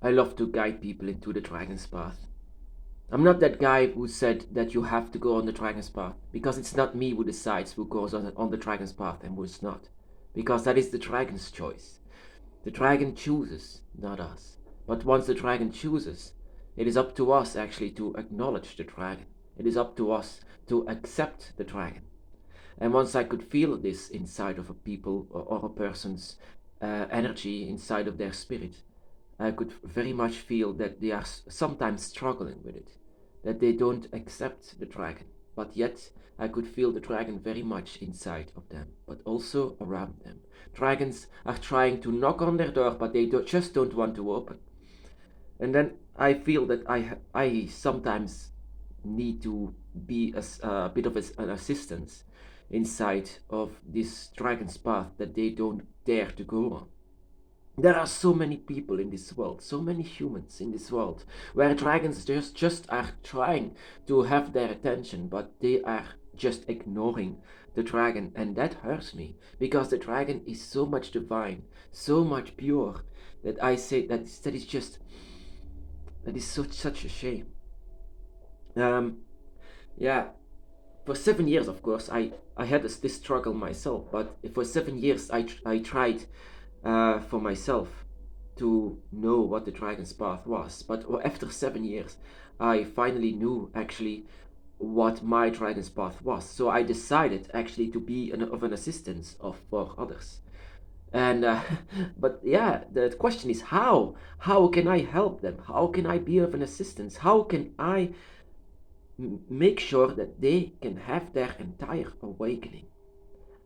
I love to guide people into the dragon's path. I'm not that guy who said that you have to go on the dragon's path, because it's not me who decides who goes on the dragon's path and who's not. Because that is the dragon's choice. The dragon chooses, not us. But once the dragon chooses, it is up to us actually to acknowledge the dragon. It is up to us to accept the dragon. And once I could feel this inside of a people or a person's energy, inside of their spirit, I could very much feel that they are sometimes struggling with it, that they don't accept the dragon. But yet, I could feel the dragon very much inside of them, but also around them. Dragons are trying to knock on their door, but they just don't want to open. And then I feel that I sometimes need to be a bit of an assistance inside of this dragon's path that they don't dare to go on. There are so many people in this world, so many humans in this world, where dragons just are trying to have their attention, but they are just ignoring the dragon, and that hurts me, because the dragon is so much divine, so much pure, that I say that is such a shame. Yeah, for 7 years, of course, I had this struggle myself, but for 7 years I tried for myself to know what the dragon's path was. But after 7 years, I finally knew actually what my dragon's path was. So I decided actually to be of an assistance for others. And but yeah, the question is how? How can I help them? How can I be of an assistance? How can I make sure that they can have their entire awakening?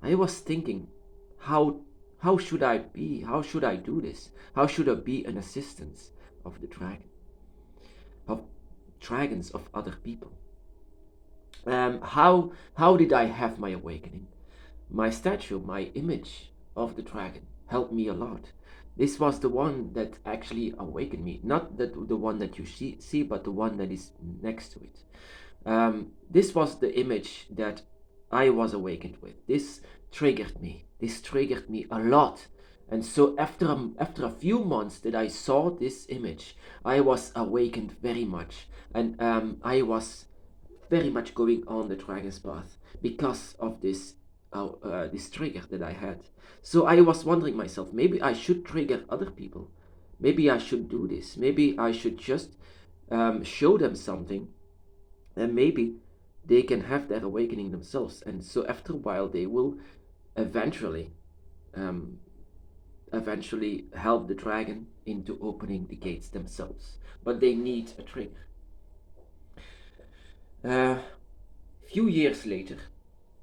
I was thinking, how how should I be? How should I do this? How should I be an assistant of the dragon, of dragons of other people? How did I have my awakening? My statue, my image of the dragon helped me a lot. This was the one that actually awakened me, not the one that you see, but the one that is next to it. This was the image that I was awakened with. This triggered me. This triggered me a lot. And so after a few months that I saw this image, I was awakened very much. And I was very much going on the dragon's path because of this trigger that I had. So I was wondering myself, maybe I should trigger other people. Maybe I should do this. Maybe I should just show them something, and maybe they can have that awakening themselves. And so after a while, they will eventually, um, eventually help the dragon into opening the gates themselves. But they need a trigger. Few years later,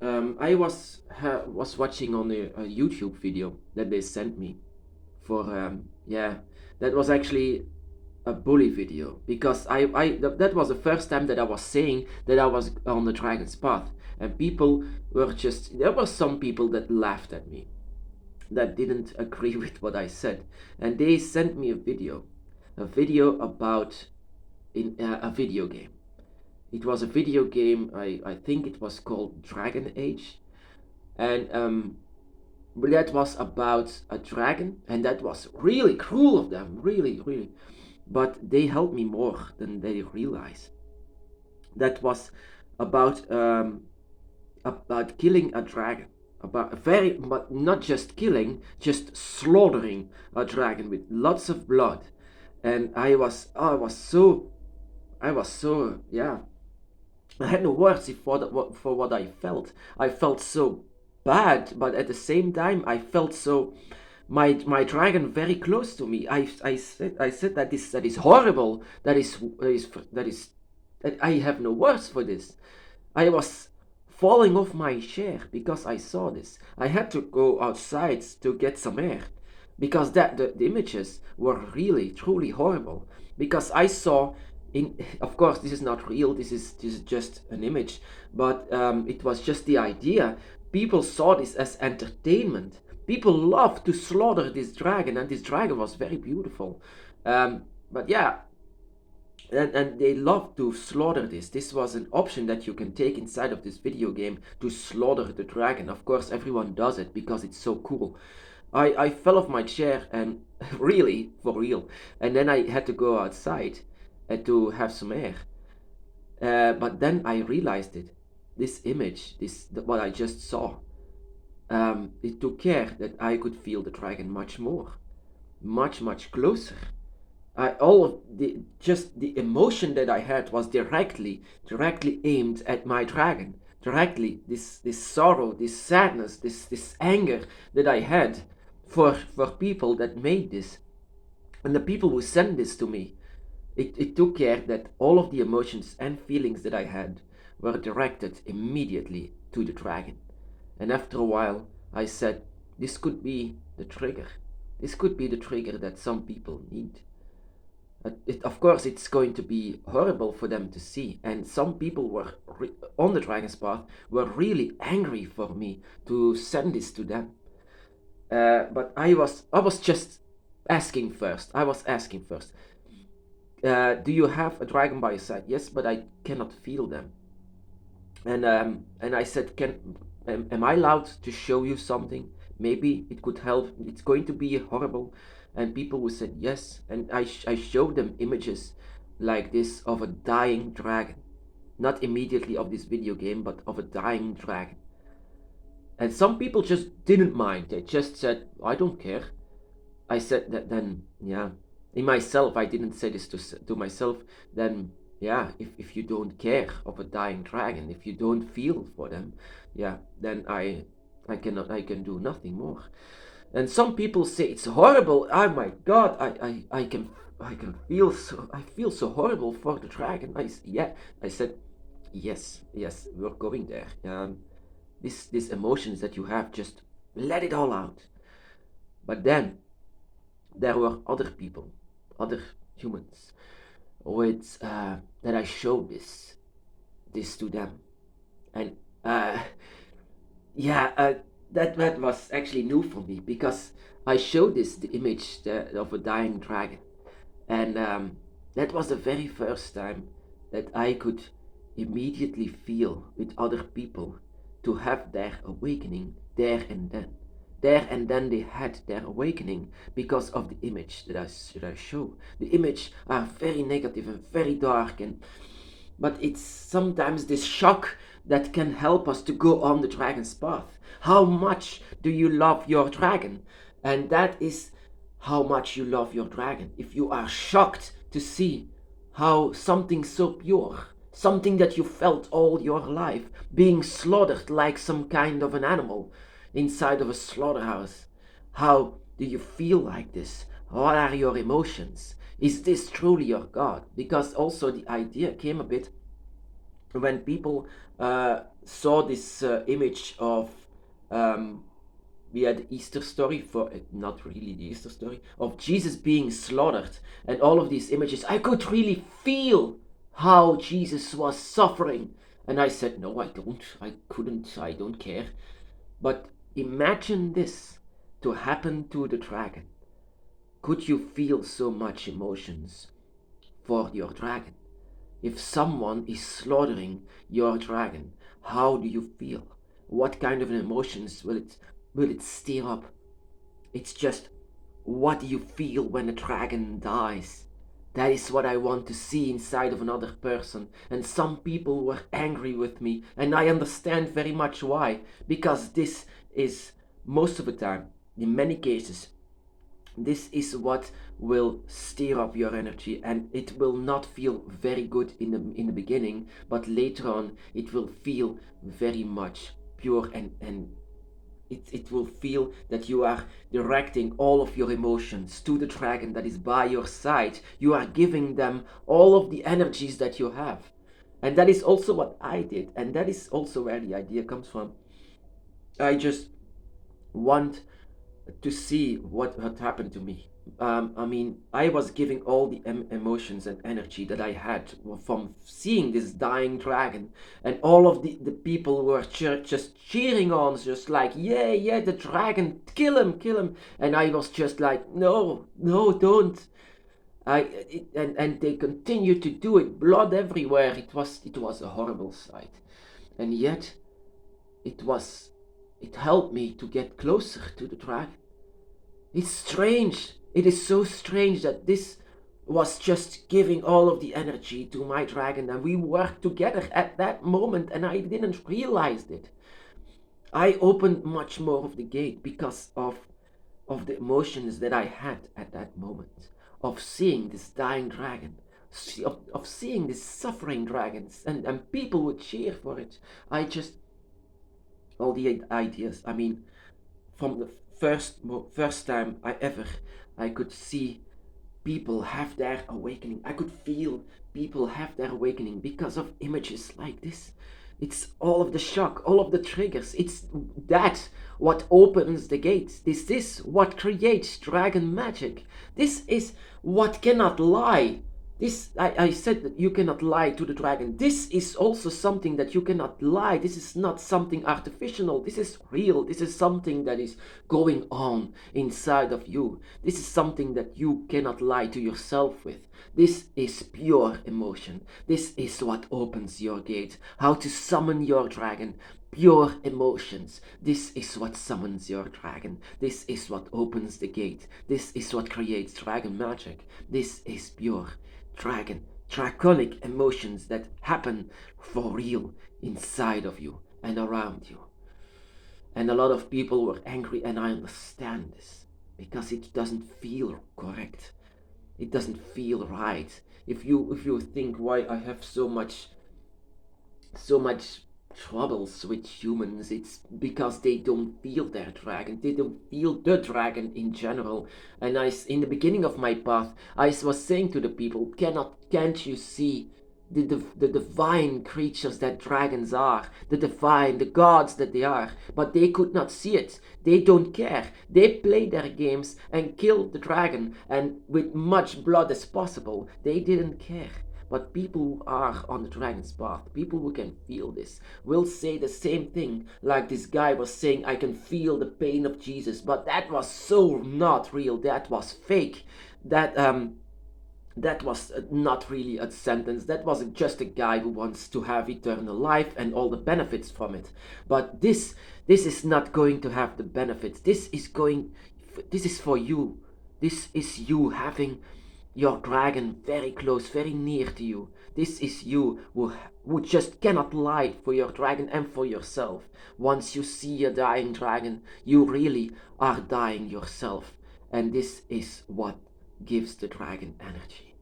I was watching on a YouTube video that they sent me for yeah, that was actually a bully video, because that was the first time that I was saying that I was on the dragon's path, and people were just, there were some people that laughed at me, that didn't agree with what I said, and they sent me a video about in a video game. It was a video game. I think it was called Dragon Age, and that was about a dragon, and that was really cruel of them, really, really. But they helped me more than they realize. That was about about killing a dragon, about but not just killing, just slaughtering a dragon with lots of blood. And I was so yeah. I had no words for what I felt. I felt so bad, but at the same time, I felt so my dragon very close to me. I said that is horrible. That I have no words for this. I was falling off my chair because I saw this. I had to go outside to get some air, because the images were really truly horrible, because I saw in, of course this is not real, this is just an image, but it was just the idea. People saw this as entertainment. People loved to slaughter this dragon, and this dragon was very beautiful. But yeah, and they loved to slaughter this. This was an option that you can take inside of this video game, to slaughter the dragon. Of course, everyone does it because it's so cool. I fell off my chair and really, for real. And then I had to go outside to have some air. But then I realized it. This image, what I just saw, it took care that I could feel the dragon much more, much closer. All of the emotion that I had was directly aimed at my dragon. Directly, this sorrow, this sadness, this anger that I had for people that made this, and the people who sent this to me. It took care that all of the emotions and feelings that I had were directed immediately to the dragon. And after a while, I said, this could be the trigger. This could be the trigger that some people need. Of course, it's going to be horrible for them to see. And some people were on the dragon's path were really angry for me to send this to them. But I was just asking first. I was asking first. Do you have a dragon by your side? Yes, but I cannot feel them. And I said, am I allowed to show you something? Maybe it could help. It's going to be horrible. And people who said yes. And I showed them images like this of a dying dragon. Not immediately of this video game, but of a dying dragon. And some people just didn't mind. They just said, I don't care. I said that then, yeah. In myself, I didn't say this to myself. Then, yeah, if you don't care of a dying dragon, if you don't feel for them, yeah, then I can do nothing more. And some people say it's horrible. Oh my God, I can feel so horrible for the dragon. I said, yes, we're going there. These emotions that you have, just let it all out. But then there were other people, other humans, with that I showed this to them, and yeah, that was actually new for me because I showed the image of a dying dragon, and that was the very first time that I could immediately feel with other people to have their awakening there and then. There and then they had their awakening because of the image that I show. The image are very negative and very dark, but it's sometimes this shock that can help us to go on the dragon's path. How much do you love your dragon? And that is how much you love your dragon. If you are shocked to see how something so pure, something that you felt all your life, being slaughtered like some kind of an animal inside of a slaughterhouse, how do you feel like this? What are your emotions? Is this truly your God? Because also the idea came a bit when people saw this image of we had the Easter story for not really the Easter story of Jesus being slaughtered and all of these images. I could really feel how Jesus was suffering, and I said, no, I don't. I couldn't. I don't care. But imagine this to happen to the dragon. Could you feel so much emotions for your dragon? If someone is slaughtering your dragon, how do you feel? What kind of emotions will it stir up? It's just, what do you feel when a dragon dies? That is what I want to see inside of another person. And some people were angry with me, and I understand very much why. Because this is, most of the time, in many cases, this is what will stir up your energy, and it will not feel very good in the beginning, but later on it will feel very much pure, and it will feel that you are directing all of your emotions to the dragon that is by your side. You are giving them all of the energies that you have. And that is also what I did, and that is also where the idea comes from. I just want to see what had happened to me. I mean, I was giving all the emotions and energy that I had from seeing this dying dragon, and all of the people were just cheering on, just like, yeah, the dragon, kill him, kill him. And I was just like, no, don't. And they continued to do it, blood everywhere. It was a horrible sight, and yet it helped me to get closer to the dragon. It's strange. It is so strange that this was just giving all of the energy to my dragon, and we worked together at that moment, and I didn't realize it. I opened much more of the gate because of the emotions that I had at that moment, of seeing this dying dragon, of seeing this suffering dragons, and people would cheer for it. I just, all the ideas. I mean, from the first time I could see people have their awakening. I could feel people have their awakening because of images like this. It's all of the shock, all of the triggers. It's that what opens the gates. This is what creates dragon magic. This is what cannot lie. I said that you cannot lie to the dragon. This is also something that you cannot lie. This is not something artificial. This is real. This is something that is going on inside of you. This is something that you cannot lie to yourself with. This is pure emotion. This is what opens your gate. How to summon your dragon. Pure emotions. This is what summons your dragon. This is what opens the gate. This is what creates dragon magic. This is pure draconic emotions that happen for real inside of you and around you. And a lot of people were angry, and I understand this because it doesn't feel correct. It doesn't feel right. If you think why I have so much troubles with humans, it's because they don't feel their dragon. They don't feel the dragon in general. And in the beginning of my path, I was saying to the people, can't you see the divine creatures that dragons are, the gods that they are, but they could not see it. They don't care. They play their games and kill the dragon, and with much blood as possible. They didn't care. But people who are on the dragon's path, people who can feel this, will say the same thing. Like this guy was saying, I can feel the pain of Jesus, but that was so not real. That was fake. That was not really a sentence. That was just a guy who wants to have eternal life and all the benefits from it. But this is not going to have the benefits. This is for you. This is you having your dragon very close, very near to you. This is you who just cannot lie for your dragon and for yourself. Once you see a dying dragon, you really are dying yourself. And this is what gives the dragon energy.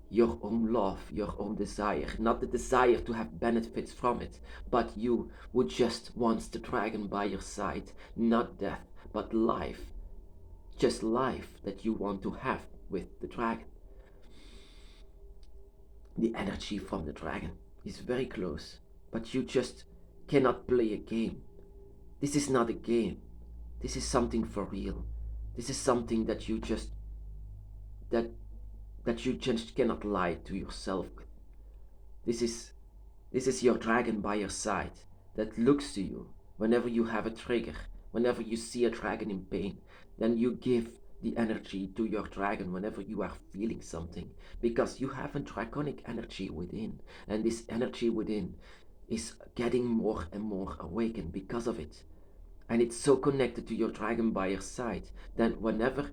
Your own love, your own desire, not the desire to have benefits from it, but you who just wants the dragon by your side, not death, but life. Just life that you want to have with the dragon. The energy from the dragon is very close, but you just cannot play a game. This is not a game. This is something for real. This is something that you just that you just cannot lie to yourself with. This is your dragon by your side that looks to you whenever you have a trigger, whenever you see a dragon in pain. Then you give the energy to your dragon whenever you are feeling something, because you have a draconic energy within, and this energy within is getting more and more awakened because of it. And it's so connected to your dragon by your side that whenever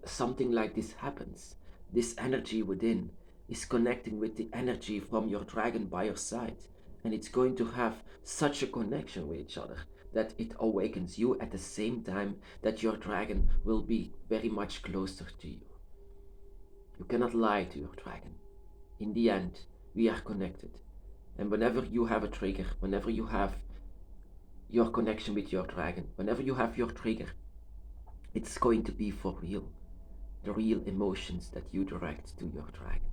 something like this happens, this energy within is connecting with the energy from your dragon by your side, and it's going to have such a connection with each other that it awakens you at the same time that your dragon will be very much closer to you. You cannot lie to your dragon. In the end, we are connected. And whenever you have a trigger, whenever you have your connection with your dragon, whenever you have your trigger, it's going to be for real. The real emotions that you direct to your dragon.